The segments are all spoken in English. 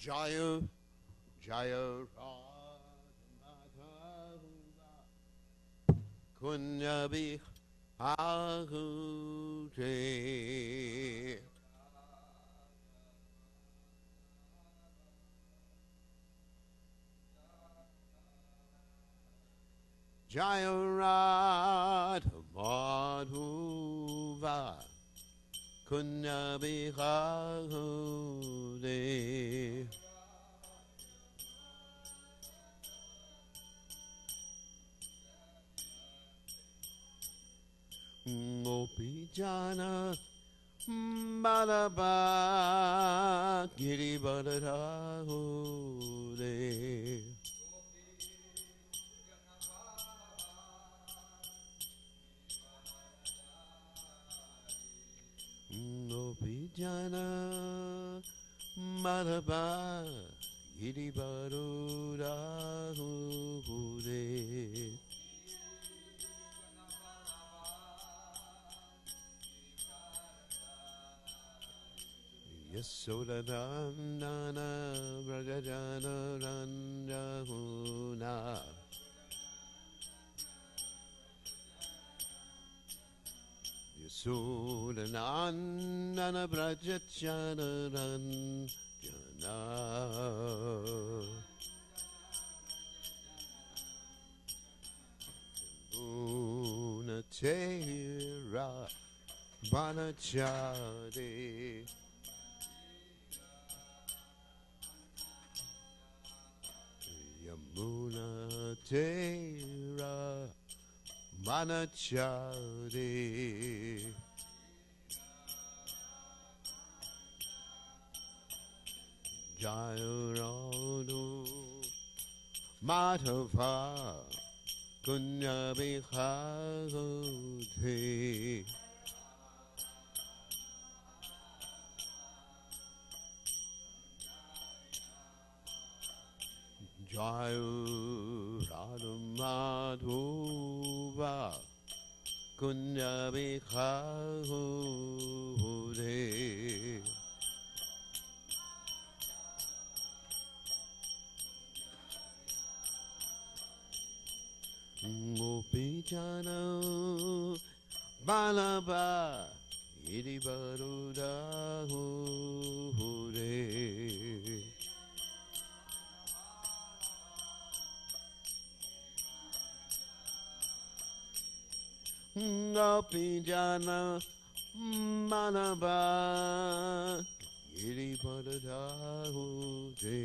Jayo, Jayo, Kunyabi Ahute. Jayarat Madhuva Kunyabi Ahute. Gopi Jana Malaba Giri Badarahude. Gopi Jana Malaba Giri Badarahude. Yasodanandana Brajajana Ranjahuna. Yasodanandana Brajajana Ranjana. Unatera Banachade. Yamuna Tera Manachade. Jayarano Madhava Kunyabihagote. Jayu Radhamadhuva Kunyabihagote. Gopijana Balaba Iribarudahude. Gopijana Balaba Iribarudahude.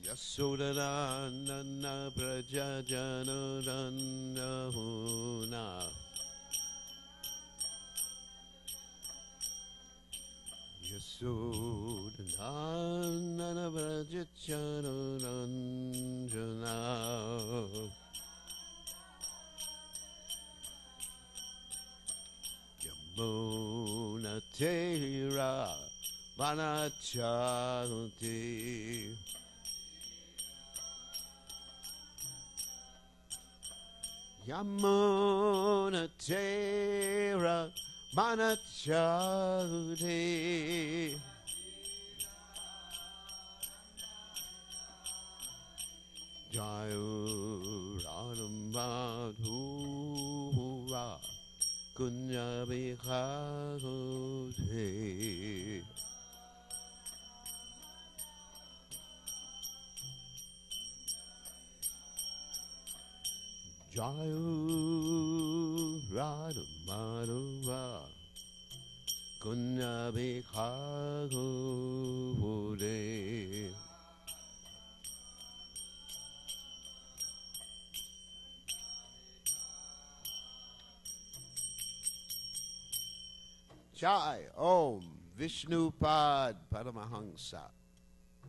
Yasodanandana Prajajana Ranjahuna. Yasodanandana Prajajana Ranjana. Yamuna Tera Vanachante. Yamuna Tera Manachade. Jayu Radhamadhuva Kunyabihagote. Jayu Radhamadhuva Kunyabihagote. Jai Om Vishnupad Paramahansa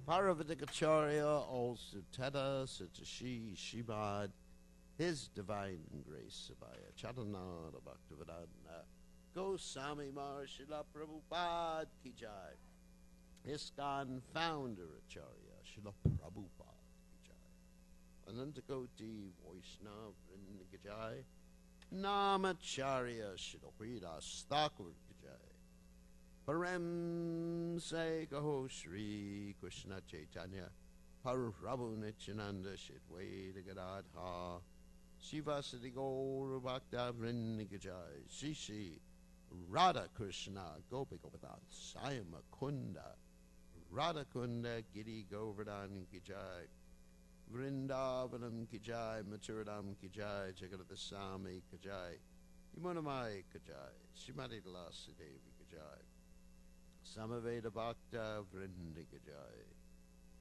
Paravatikacharya also Teta Satashi Shibad His Divine Grace Sabaya Chatananda Bhaktivedanta Goswami Mahārshila Prabhupada Ki Jai. ISKCON Founder Acharya Srila Prabhupada Ki Jai. Anantakoti Vaishnava Vrinda Ki Jai. Namacharya Shidohida Stakur Gajai. Parem Se Gaho Shri Krishna Chaitanya. Prabhu Nityananda Shitweda Gadadha. Shiva Siddhi Gaura Bhakta Vrindigajai. Shishi Radha Krishna Gopi Gopadan Sayama Kunda. Radha Kunda Giri Govardhan Kijai. Vrindavanam Kijai, Maturadam Kijai, Jagadasami Kijai, Yamunamai Kijai, Shimati Lasi Devi Kijai, Samaveda Bhakta Vrindi Kijai,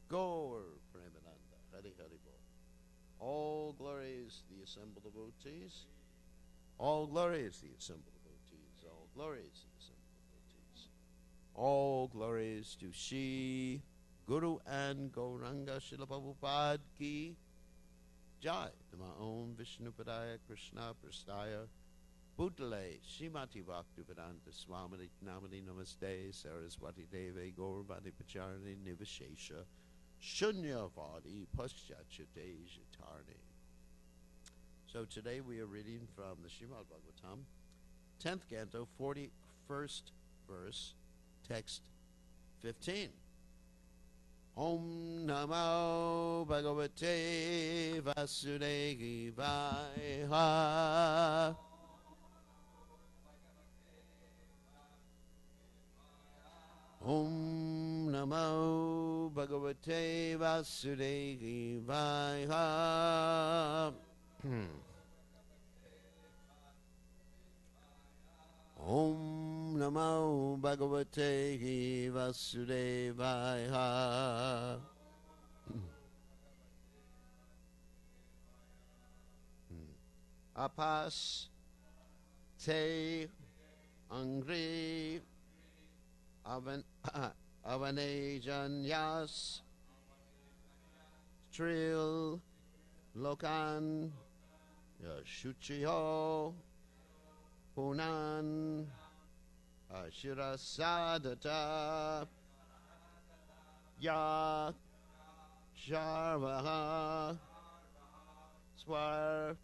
Gaur Premananda, Hari Hari Bol. All glories the assembled devotees, all glories the assembled devotees, all glories the assembled devotees, all glories to Shri Guru and Gauranga Srila Prabhupada Ki Jai. Nama Om Vishnupadaya Krishna Prastaya Bhutale Shrimati Bhaktivedanta Swamini Namani Namaste Saraswati Deve Gauravani Pacharani Nivashesha Shunyavadi Paschachate Jitarni. So today we are reading from the Srimad Bhagavatam, 10th canto, 41st verse, text 15. Om Namo Bhagavate Vasudevaya. Om Namo Bhagavate Vasudevaya. Om Namo Bhagavate Vasudevaya. Apas te angri avanejanyas tril lokan shuchiho Punan Ashirasadata Ya Sharvaha Swar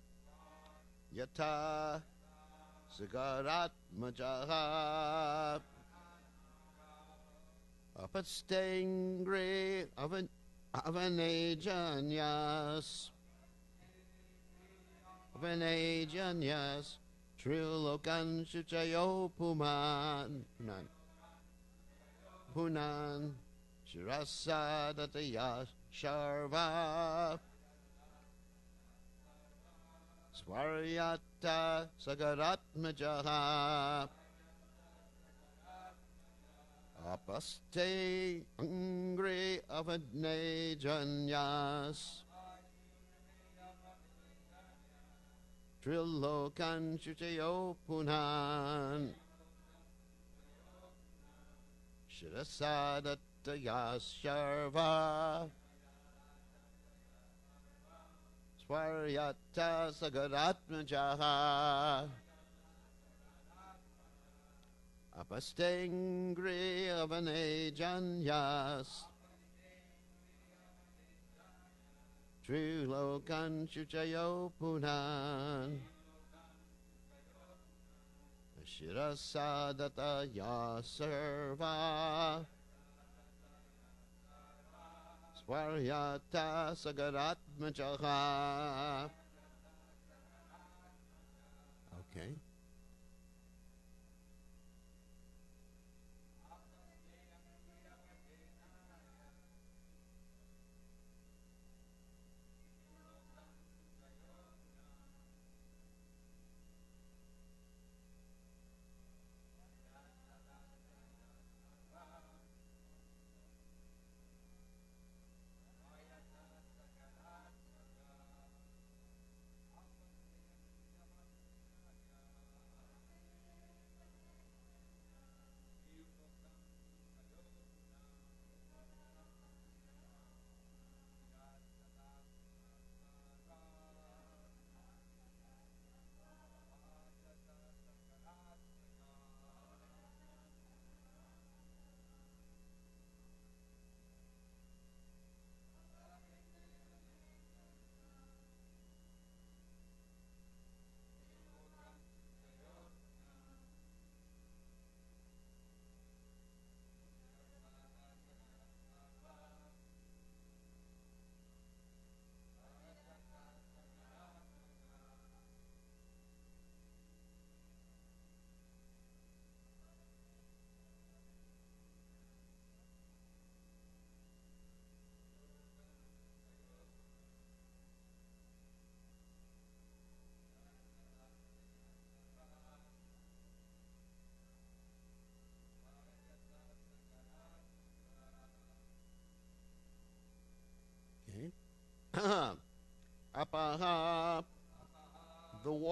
Yata Sagarat Majaha Apastangri Avanejanyas Avanejanyas Trilokan Shuchayo Punan Shirasadataya Sharva Swaryata Sagaratmajaha Apaste Angri Avadnejanyas Trilokan Shuchayo Punan Shirasadataya Sharva Swaryata Sagaratmajaha Apastengri Avanejanyas Trilokan Shuchayo Punan Shirasadataya Sarva Swaryata Sagaratmajaha. Okay.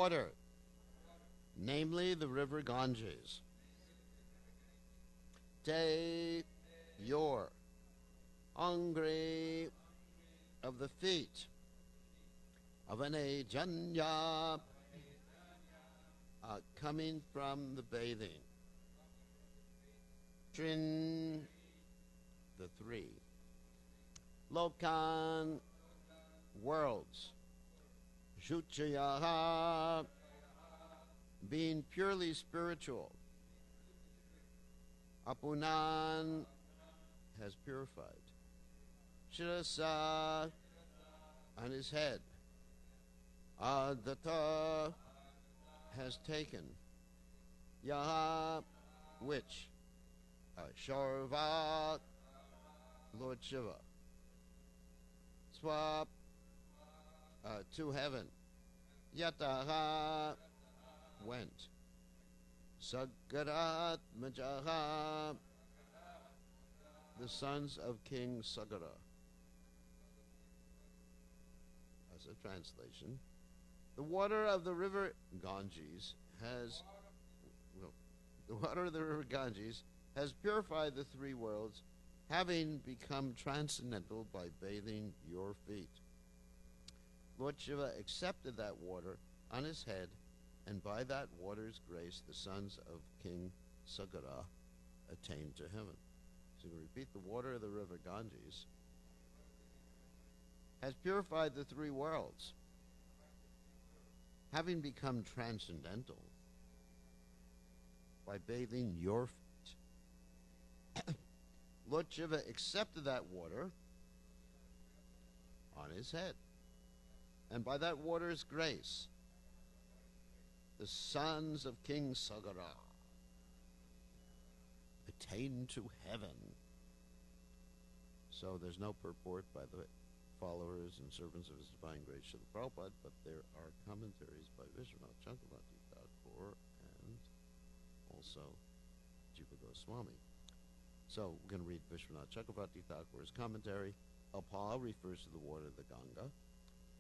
water, namely the river Ganges. Te your angry of the feet of an Ajanya coming from the bathing. Trin, the three. Lokan, worlds. Juchayaha, being purely spiritual. Apunan, has purified. Shirasa, on his head. Adata, has taken. Yaha, which? Sharvat, Lord Shiva. Swap, to heaven. Yataha, went. Sagarat Majaha, the sons of King Sagara. As a translation, the water of the river Ganges has, the water of the river Ganges has purified the three worlds, having become transcendental by bathing your feet. Lord Shiva accepted that water on his head, and by that water's grace the sons of King Sagara attained to heaven. So to repeat, the water of the river Ganges has purified the three worlds, having become transcendental by bathing your feet. Lord Shiva accepted that water on his head, and by that water's grace, the sons of King Sagara attained to heaven. So there's no purport by the followers and servants of His Divine Grace Srila Prabhupada, but there are commentaries by Vishwanath Chakravarti Thakur and also Jiva Goswami. So we're going to read Vishwanath Chakravarti Thakur's commentary. Apa refers to the water of the Ganga.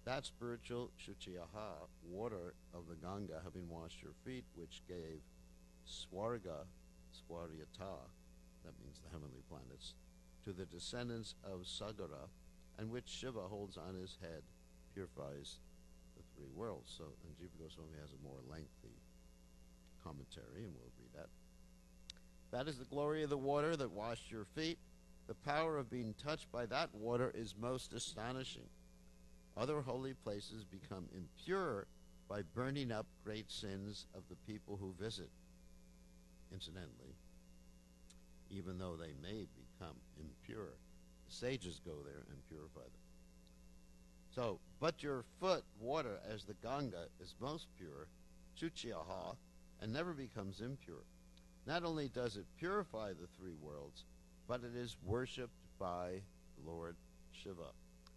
That spiritual Shuchiyaha, water of the Ganga, having washed your feet, which gave Swarga, Swaryata, that means the heavenly planets, to the descendants of Sagara, and which Shiva holds on his head, purifies the three worlds. So, and Jiva Goswami has a more lengthy commentary, and we'll read that. That is the glory of the water that washed your feet. The power of being touched by that water is most astonishing. Other holy places become impure by burning up great sins of the people who visit. Incidentally, even though they may become impure, the sages go there and purify them. So, but your foot water as the Ganga is most pure, Shuchiyaha, and never becomes impure. Not only does it purify the three worlds, but it is worshipped by Lord Shiva,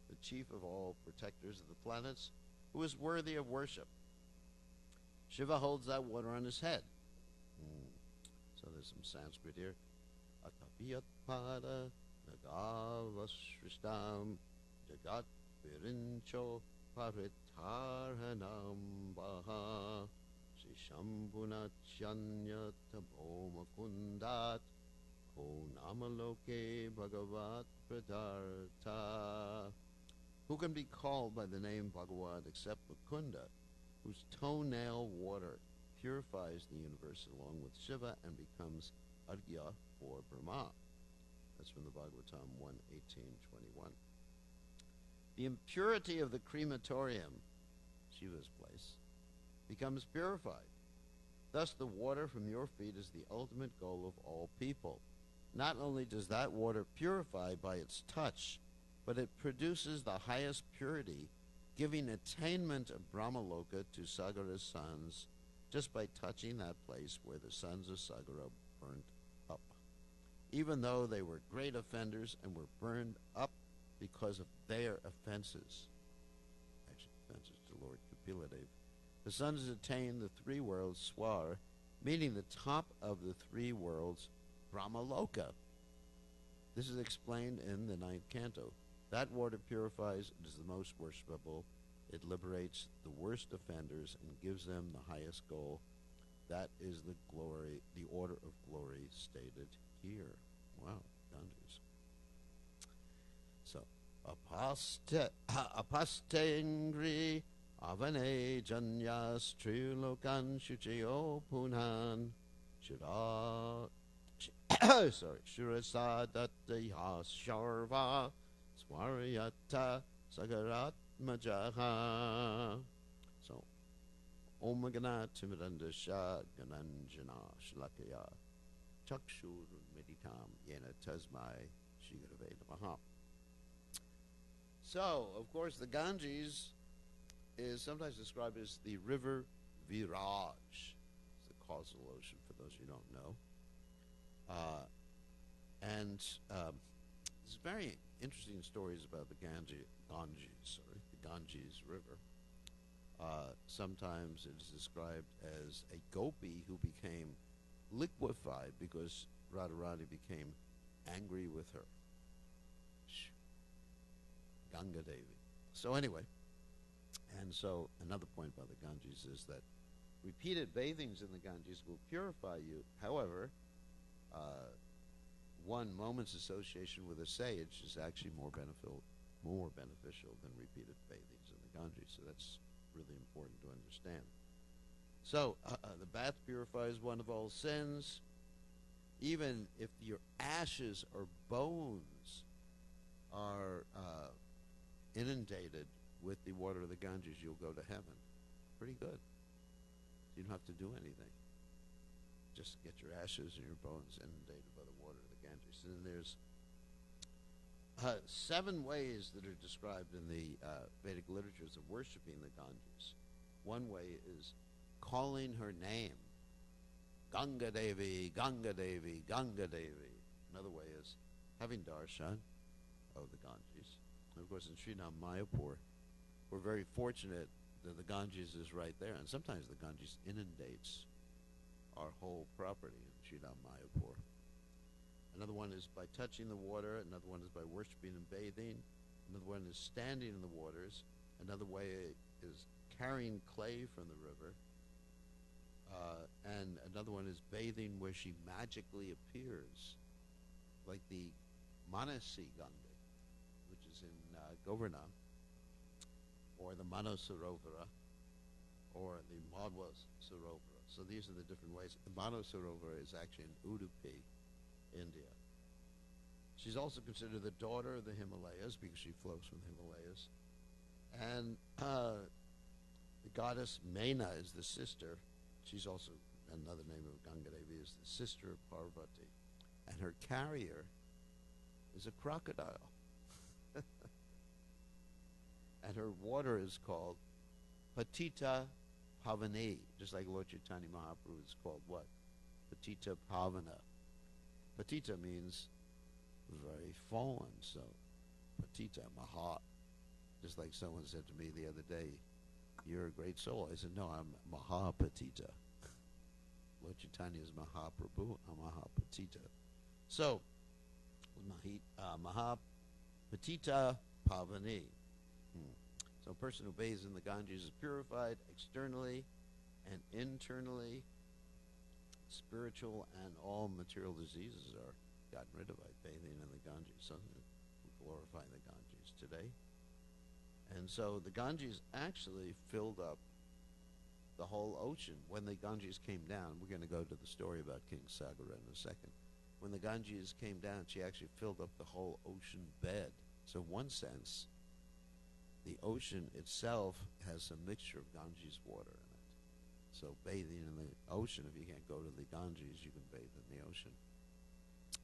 the chief of all protectors of the planets, who is worthy of worship. Shiva holds that water on his head. So there's some Sanskrit here. Atapiyat pada nagavasrishtam jagat virincho paritarhanam baha shambhunachanya tabomakundat ko namaloke bhagavat pradartha. Who can be called by the name Bhagavad except Mukunda, whose toenail water purifies the universe along with Shiva and becomes Arghya for Brahma? That's from the Bhagavatam 1:18-21. The impurity of the crematorium, Shiva's place, becomes purified. Thus the water from your feet is the ultimate goal of all people. Not only does that water purify by its touch, but it produces the highest purity, giving attainment of Brahmaloka to Sagara's sons just by touching that place where the sons of Sagara burnt up. Even though they were great offenders and were burned up because of their offenses. Actually, offenses to Lord Kapiladev. The sons attained the three worlds, Swar, meaning the top of the three worlds, Brahmaloka. This is explained in the 9th canto. That water purifies, it is the most worshipable, It liberates the worst offenders and gives them the highest goal. That is the glory, the order of glory stated here. Wow, Ganges. So, apastengri avane janyas trilokan shuchio punan shura sorry shurasadataha sharva swaryata sagarat majaha. So, Omagana Timidandasha Gananjana Shlakaya Chakshur Meditam Yena Tasmai Shigaraveda Maha. So, of course, the Ganges is sometimes described as the river Viraj. It's the causal ocean, for those who don't know. There's very interesting stories about the Ganges River. Sometimes it is described as a gopi who became liquefied because Radharani became angry with her. Ganga Devi. So anyway, and so another point about the Ganges is that repeated bathings in the Ganges will purify you. However, one moment's association with a sage is actually more beneficial than repeated bathings in the Ganges. So that's really important to understand. So, the bath purifies one of all sins. Even if your ashes or bones are inundated with the water of the Ganges, you'll go to heaven. Pretty good. You don't have to do anything. Just get your ashes and your bones inundated by the water of the Ganges. And there's 7 ways that are described in the Vedic literatures of worshiping the Ganges. One way is calling her name. Ganga Devi, Ganga Devi, Ganga Devi. Another way is having darshan of the Ganges. And of course, in Srinam Mayapur, we're very fortunate that the Ganges is right there. And sometimes the Ganges inundates our whole property in Srinam Mayapur. Another one is by touching the water. Another one is by worshiping and bathing. Another one is standing in the waters. Another way is carrying clay from the river. And another one is bathing where she magically appears, like the Manasi Ganga, which is in Govardhan, or the Manasarovara, or the Madhva Sarovara. So these are the different ways. The Manasarovara is actually in Udupi, India. She's also considered the daughter of the Himalayas because she flows from the Himalayas. And the goddess Mena is the sister. She's also another name of Ganga Devi, is the sister of Parvati. And her carrier is a crocodile. And her water is called Patita Pavani, just like Lord Chaitanya Mahaprabhu is called what? Patita Pavana. Patita means very fallen, so Patita Maha. Just like someone said to me the other day, "You're a great soul." I said, "No, I'm Mahapatita." Lord Chaitanya is Mahaprabhu, I'm Mahapatita. So, Mahapatita Pavani. So a person who bathes in the Ganges is purified externally and internally. Spiritual and all material diseases are gotten rid of by bathing in the Ganges. So we glorify the Ganges today. And so the Ganges actually filled up the whole ocean. When the Ganges came down, we're going to go to the story about King Sagara in a second. When the Ganges came down, she actually filled up the whole ocean bed. So in one sense, the ocean itself has some mixture of Ganges water in it. So bathing in the ocean, if you can't go to the Ganges, you can bathe in the ocean.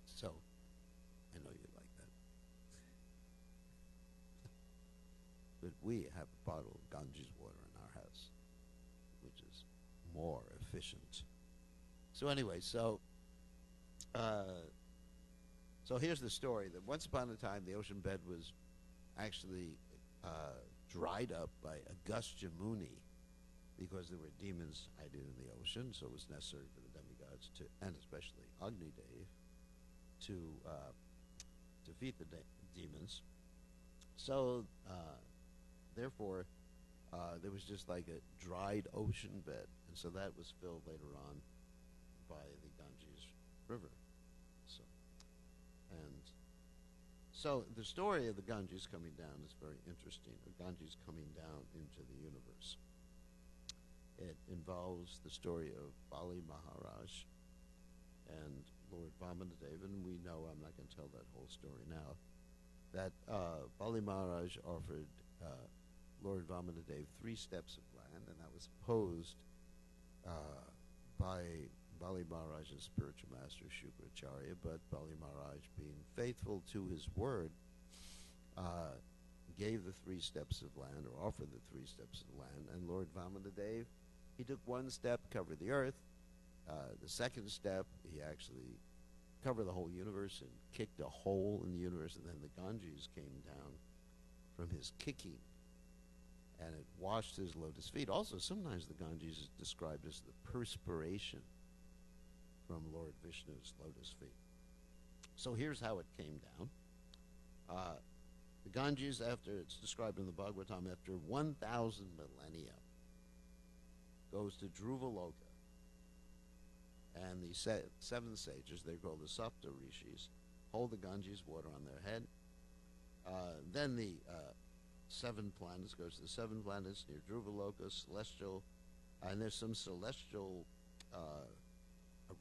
So, I know you like that. But we have a bottle of Ganges water in our house, which is more efficient. So anyway, so here's the story, that once upon a time the ocean bed was actually dried up by Agastya Muni, because there were demons hiding in the ocean, so it was necessary for the demigods to, and especially Agni Dev, to defeat the demons. So, therefore, there was just like a dried ocean bed, and so that was filled later on by the Ganges River. So, and so the story of the Ganges coming down is very interesting. The Ganges coming down into the universe. It involves the story of Bali Maharaj and Lord Vamanadeva, and we know, I'm not going to tell that whole story now, that Bali Maharaj offered Lord Vamanadeva 3 steps of land, and that was opposed by Bali Maharaj's spiritual master Shukracharya, but Bali Maharaj, being faithful to his word, gave the 3 steps of land, or offered the 3 steps of land, and Lord Vamanadeva, he took 1 step, covered the earth. The 2nd step, he actually covered the whole universe and kicked a hole in the universe, and then the Ganges came down from his kicking, and it washed his lotus feet. Also, sometimes the Ganges is described as the perspiration from Lord Vishnu's lotus feet. So here's how it came down. The Ganges, after it's described in the Bhagavatam, after 1,000 millennia, goes to Dhruvaloka. And the 7 sages, they're called the Sapta Rishis, hold the Ganges water on their head. Then the 7 planets, goes to the 7 planets near Dhruvaloka, celestial, and there's some celestial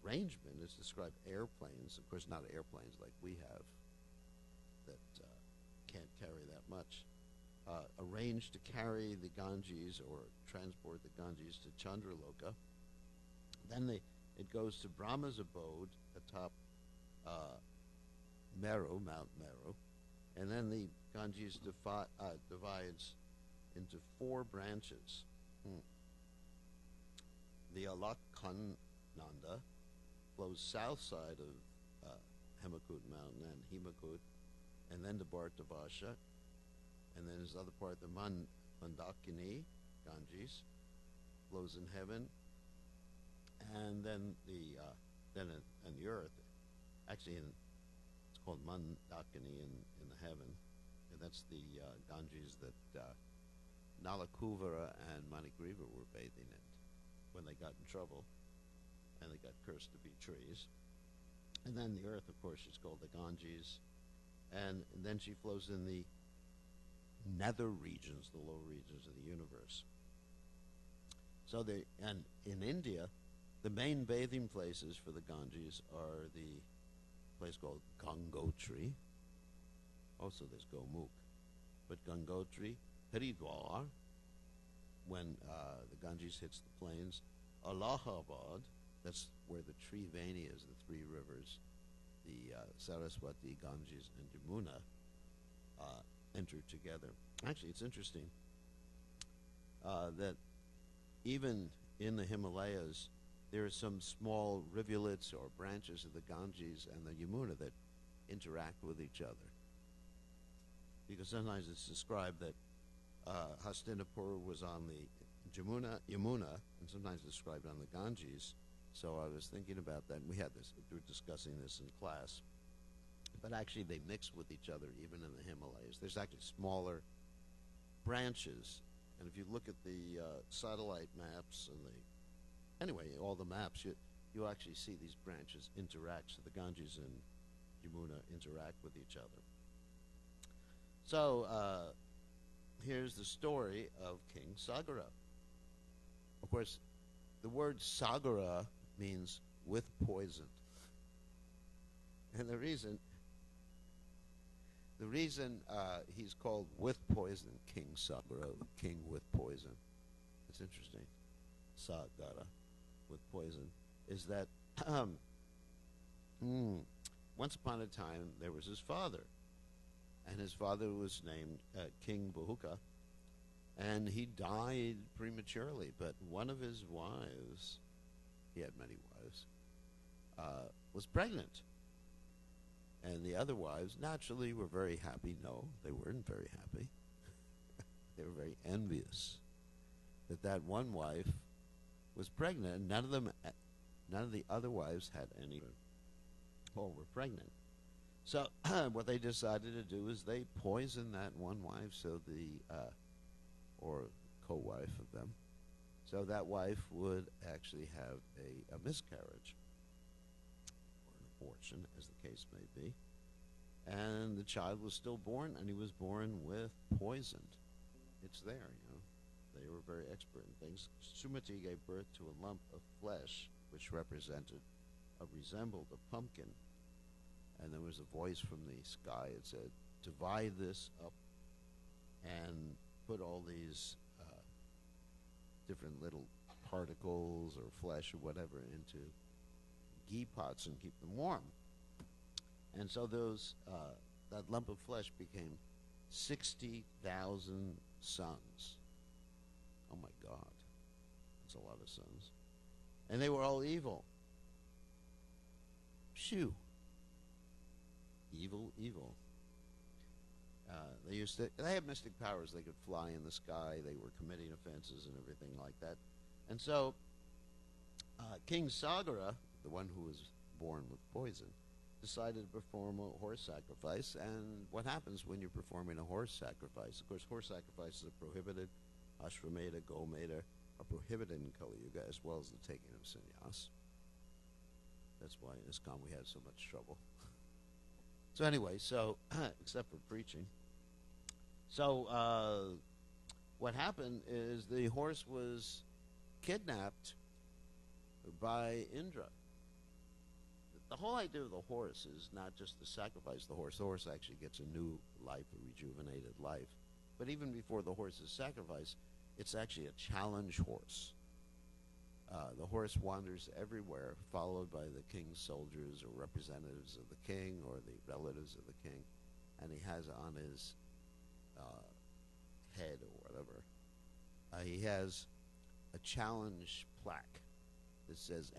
arrangement. It's described airplanes, of course not airplanes like we have that can't carry that much, arranged to carry the Ganges or transport the Ganges to Chandraloka. Then it goes to Brahma's abode atop Meru, Mount Meru, and then the Ganges divides into 4 branches. The Alaknanda flows south side of Hemakut Mountain and Hemakut, and then to Bhartavasha, and then his other part, the Mandakini Ganges, flows in heaven, and then the earth, actually it's called Mandakini in the heaven, and that's the Ganges that Nalakuvara and Manigriva were bathing in when they got in trouble, and they got cursed to be trees. And then the earth, of course, is called the Ganges, and then she flows in the nether regions, the low regions of the universe. So and in India, the main bathing places for the Ganges are the place called Gangotri. Also there's Gomukh. But Gangotri, Haridwar, when the Ganges hits the plains, Allahabad, that's where the Triveni is, the 3 rivers, the Saraswati, Ganges, and Yamuna enter together. Actually, it's interesting that even in the Himalayas, there are some small rivulets or branches of the Ganges and the Yamuna that interact with each other. Because sometimes it's described that Hastinapur was on the Yamuna, and sometimes described on the Ganges. So I was thinking about that, and we were discussing this in class. But actually they mix with each other even in the Himalayas. There's actually smaller branches, and if you look at the satellite maps and all the maps, you actually see these branches interact. So the Ganges and Yamuna interact with each other. So here's the story of King Sagara. Of course, the word Sagara means with poison. And the reason he's called with poison, King Sagara, king with poison, it's interesting, Sagara, with poison, is that once upon a time there was his father, and his father was named King Bahuka, and he died prematurely, but one of his wives, he had many wives, was pregnant. And the other wives naturally were very happy. No, they weren't very happy. They were very envious that one wife was pregnant, and none of the other wives had any, or were pregnant. So what they decided to do is they poisoned that one wife, so or co-wife of them. So that wife would actually have a miscarriage, or an abortion, as the case may be. And the child was stillborn, and he was born with poisoned. It's there, you know. They were very expert in things. Sumati gave birth to a lump of flesh, which resembled a pumpkin. And there was a voice from the sky. It said, divide this up and put all these different little particles or flesh or whatever into ghee pots and keep them warm. And so that lump of flesh became 60,000 sons. Oh my God, that's a lot of sons. And they were all evil. Phew. Evil, evil. They had mystic powers. They could fly in the sky. They were committing offenses and everything like that. And so King Sagara, the one who was born with poison, decided to perform a horse sacrifice. And what happens when you're performing a horse sacrifice? Of course, horse sacrifices are prohibited. Ashvamedha, Gomedha are prohibited in Kali Yuga, as well as the taking of sannyas. That's why in ISKCON we had so much trouble. So anyway, except for preaching. So what happened is the horse was kidnapped by Indra. The whole idea of the horse is not just to sacrifice the horse. The horse actually gets a new life, a rejuvenated life. But even before the horse is sacrificed, it's actually a challenge horse. The horse wanders everywhere, followed by the king's soldiers or representatives of the king or the relatives of the king. And he has on his head or whatever, he has a challenge plaque that says,